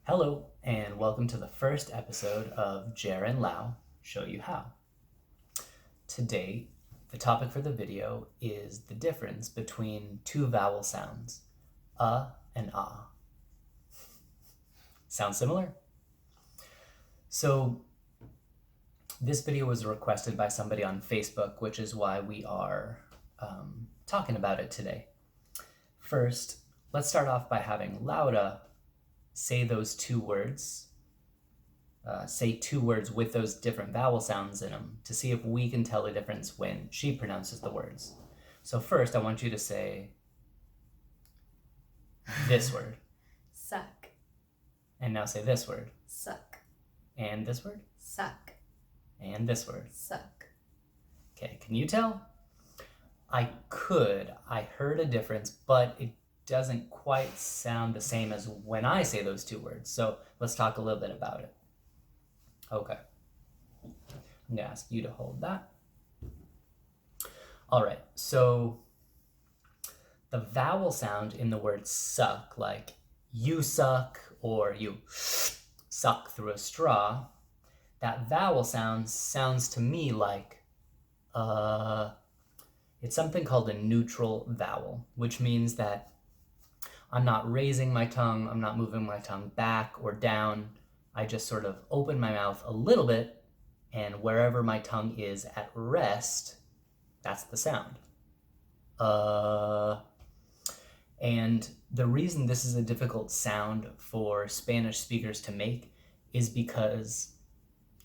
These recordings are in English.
Hello, and welcome to the first episode of Jer and Lau Show You How. Today, the topic for the video is the difference between two vowel sounds, and ah. Sound similar? So, this video was requested by somebody on Facebook, which is why we are talking about it today. First, let's start off by having Laura say those two words, say two words with those different vowel sounds in them to see if we can tell the difference when she pronounces the words. So first, I want you to say this word. Suck. And now say this word. Suck. And this word. Suck. And this word. Suck. Okay, can you tell? I heard a difference, but it doesn't quite sound the same as when I say those two words. So let's talk a little bit about it. Okay. I'm gonna ask you to hold that. All right, so the vowel sound in the word suck, like you suck or you suck through a straw, that vowel sound sounds to me like it's something called a neutral vowel, which means that I'm not raising my tongue, I'm not moving my tongue back or down. I just sort of open my mouth a little bit, and wherever my tongue is at rest, that's the sound. And the reason this is a difficult sound for Spanish speakers to make is because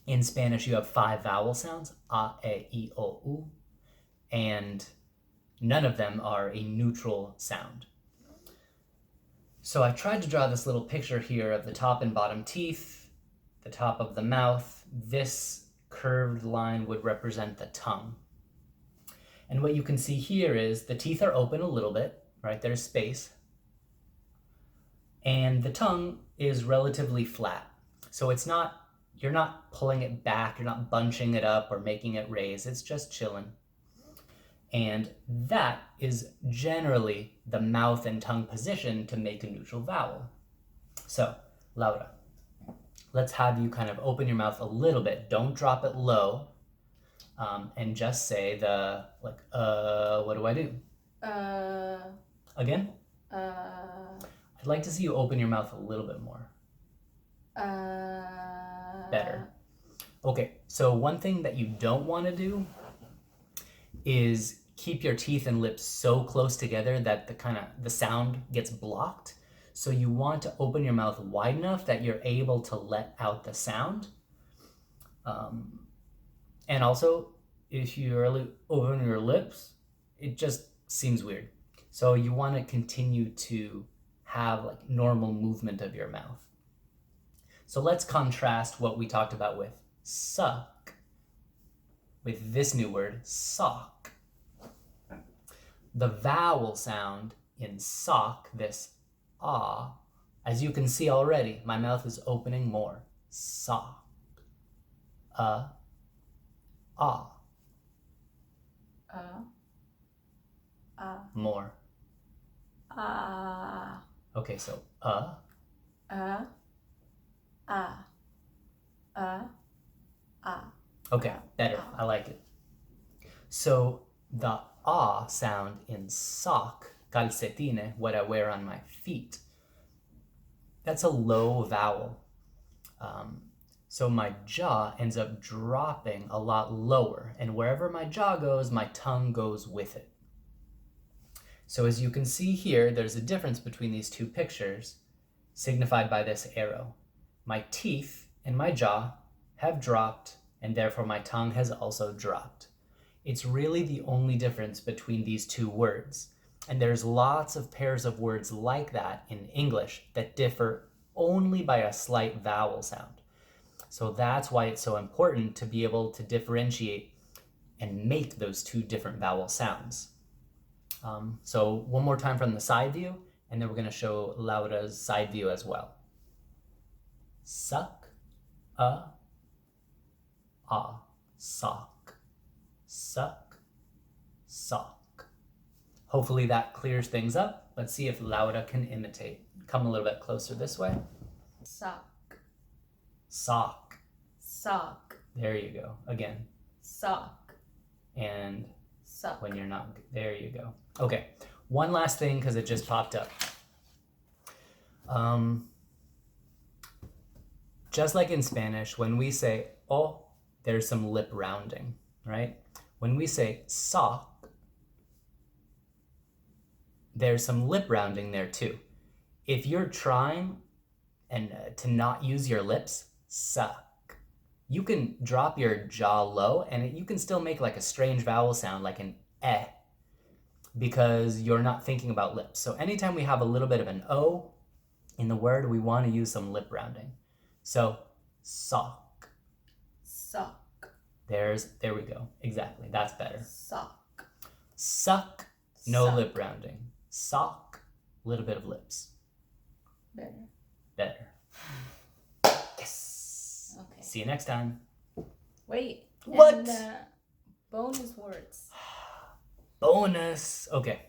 in Spanish you have 5 vowel sounds, a, e, I, o, u, and none of them are a neutral sound. So I tried to draw this little picture here of the top and bottom teeth, the top of the mouth. This curved line would represent the tongue. And what you can see here is the teeth are open a little bit, right? There's space. And the tongue is relatively flat. So you're not pulling it back, you're not bunching it up or making it raise, it's just chilling. And that is generally the mouth and tongue position to make a neutral vowel. So, Laura, let's have you kind of open your mouth a little bit. Don't drop it low. And just say what do I do? Again? I'd like to see you open your mouth a little bit more. Better. Okay, so one thing that you don't want to do is keep your teeth and lips so close together that the sound gets blocked. So you want to open your mouth wide enough that you're able to let out the sound. And also, if you really open your lips, it just seems weird. So you want to continue to have like normal movement of your mouth. So let's contrast what we talked about with suck with this new word, sock. The vowel sound in sock, this ah, as you can see already, my mouth is opening more. Sock. Ah. More. Okay, so Okay, better. I like it. So the ah sound in sock, calcetine, what I wear on my feet, that's a low vowel. So my jaw ends up dropping a lot lower, and wherever my jaw goes, my tongue goes with it. So as you can see here, there's a difference between these two pictures, signified by this arrow. My teeth and my jaw have dropped, and therefore my tongue has also dropped. It's really the only difference between these two words. And there's lots of pairs of words like that in English that differ only by a slight vowel sound. So that's why it's so important to be able to differentiate and make those two different vowel sounds. So one more time from the side view, and then we're going to show Laura's side view as well. Suck, ah, sock, suck, sock. Hopefully that clears things up. Let's see if Laura can imitate. Come a little bit closer this way. Sock. Sock. Sock. There you go. Again. Sock. And Sock. when you're not, there you go. Okay, one last thing because it just popped up. Just like in Spanish, when we say oh, there's some lip rounding, right? When we say sock, there's some lip rounding there too. If you're trying to not use your lips, suck, you can drop your jaw low and you can still make like a strange vowel sound like an eh, because you're not thinking about lips. So anytime we have a little bit of an O in the word, we want to use some lip rounding. So sock. Sock. There we go. Exactly. That's better. Sock. Suck, no Suck. lip rounding. Sock, little bit of lips. Better. Better. Yes. Okay. See you next time. Wait. What? And, bonus words. Bonus. Okay.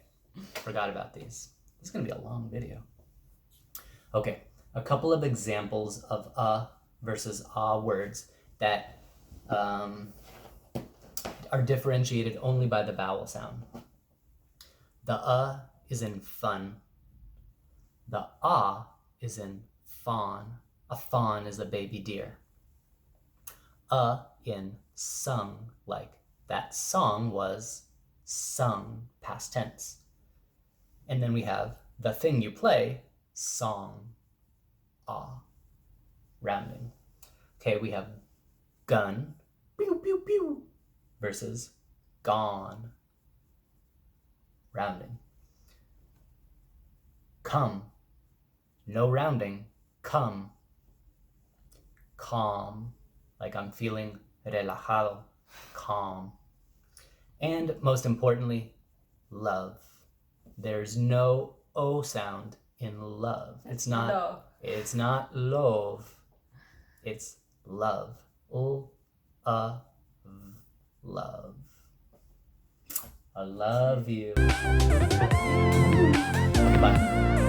Forgot about these. This is going to be a long video. Okay. A couple of examples of versus words that are differentiated only by the vowel sound. The is in fun. The is in fawn. A fawn is a baby deer. In sung, like that song was sung, past tense. And then we have the thing you play, song, rounding. Okay, we have gun, pew, pew, pew, versus gone, rounding. Come, no rounding, come. Calm, like I'm feeling relajado, calm. And most importantly, love. There's no O sound in love. It's not Love. It's not love. It's love. Love. I love you. Bye.